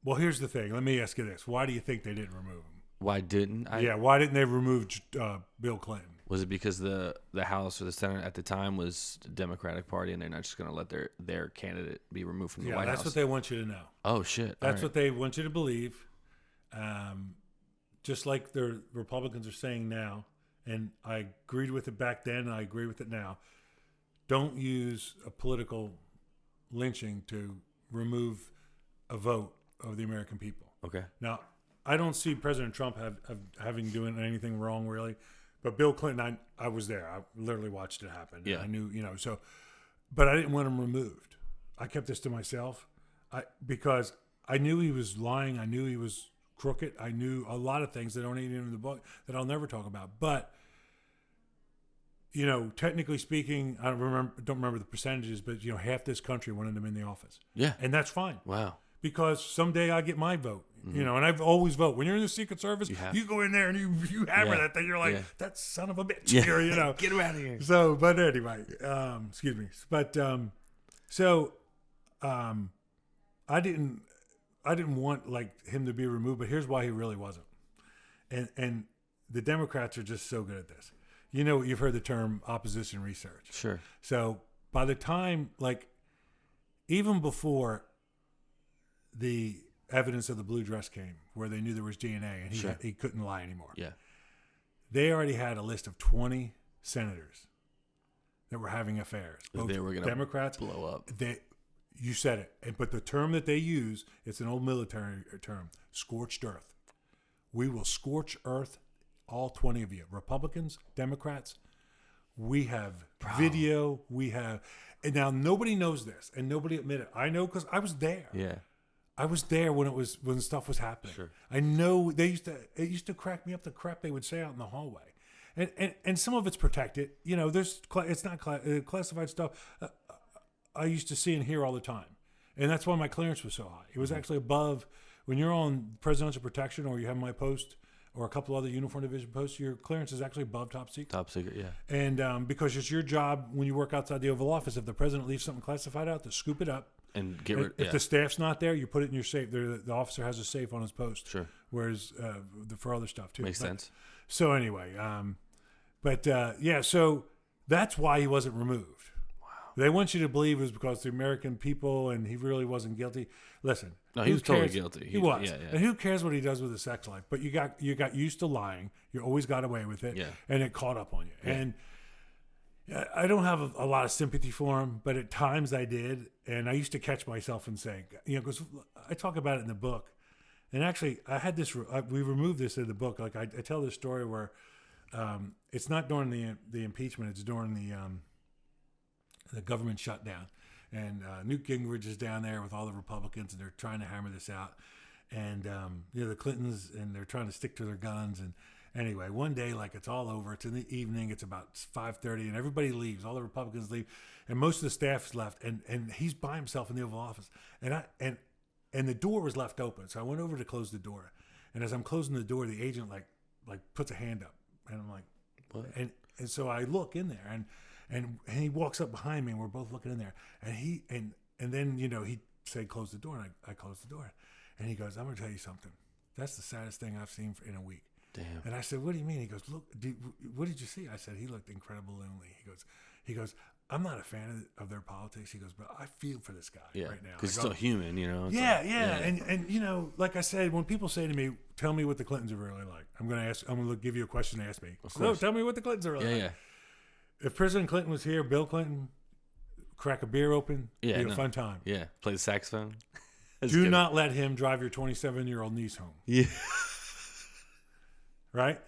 Well, here's the thing. Let me ask you this: why do you think they didn't remove him? Why didn't I? Yeah, why didn't they remove Bill Clinton? Was it because the House or the Senate at the time was the Democratic Party, and they're not just going to let their candidate be removed from the White House? That's what they want you to know. Oh shit! That's what they want you to believe. Just like the Republicans are saying now, and I agreed with it back then, and I agree with it now. Don't use a political lynching to remove a vote of the American people. Okay. Now, I don't see President Trump having doing anything wrong, really. But Bill Clinton, I was there. I literally watched it happen. Yeah. I knew, so, but I didn't want him removed. I kept this to myself because I knew he was lying. I knew he was crooked. I knew a lot of things that aren't even in the book that I'll never talk about. But, technically speaking, I don't remember the percentages, but, half this country wanted him in the office. Yeah. And that's fine. Wow. Because someday I get my vote, and I've always vote. When you're in the Secret Service, you go in there and you hammer that thing. You're like, that son of a bitch. Yeah. Here, Get him out of here. So, but anyway, excuse me. But I didn't want him to be removed. But here's why he really wasn't. And the Democrats are just so good at this. You've heard the term opposition research. Sure. So by the time, even before the evidence of the blue dress came, where they knew there was DNA and he couldn't lie anymore. Yeah. They already had a list of 20 senators that were having affairs. Both they were going to Democrats blow up. You said it. But the term that they use, it's an old military term, scorched earth. We will scorch earth, all 20 of you. Republicans, Democrats, we have video, and now nobody knows this and nobody admitted it. I know because I was there. Yeah. I was there when stuff was happening. Sure. I know it used to crack me up the crap they would say out in the hallway. And some of it's protected. It's not classified stuff I used to see and hear all the time. And that's why my clearance was so high. It was actually above, when you're on presidential protection or you have my post or a couple other uniform division posts, your clearance is actually above top secret. Top secret, yeah. And because it's your job when you work outside the Oval Office, if the president leaves something classified out, to scoop it up. And get rid. If the staff's not there, you put it in your safe. The officer has a safe on his post. Sure. Whereas for other stuff too. Makes sense. So anyway, so that's why he wasn't removed. Wow. They want you to believe it was because the American people and he really wasn't guilty. Listen. No, he was totally guilty. He was. Yeah. And who cares what he does with his sex life? But you got used to lying. You always got away with it. Yeah. And it caught up on you. Yeah. And I don't have a lot of sympathy for him, but at times I did. And I used to catch myself and say, because I talk about it in the book. And actually, I had this, we removed this in the book. I tell this story where it's not during the impeachment, it's during the government shutdown. And Newt Gingrich is down there with all the Republicans, and they're trying to hammer this out. And, the Clintons, and they're trying to stick to their guns. And anyway, one day, it's all over. It's in the evening. It's about 5:30, and everybody leaves. All the Republicans leave, and most of the staff is left. And he's by himself in the Oval Office. And the door was left open. So I went over to close the door. And as I'm closing the door, the agent puts a hand up, and I'm like, what? And so I look in there, and he walks up behind me, and we're both looking in there. And then he said, close the door, and I closed the door. And he goes, I'm going to tell you something. That's the saddest thing I've seen in a week. Damn. And I said, what do you mean? He goes, look, what did you see? I said, he looked incredibly lonely. He goes, I'm not a fan of their politics. He goes, but I feel for this guy right now. Because he's still human, It's yeah. And like I said, when people say to me, tell me what the Clintons are really like, I'm going to give you a question to ask me. So tell me what the Clintons are really like. Yeah. If President Clinton was here, Bill Clinton, crack a beer open, be a fun time. Yeah, play the saxophone. Do not let him drive your 27-year-old niece home. Yeah. Right?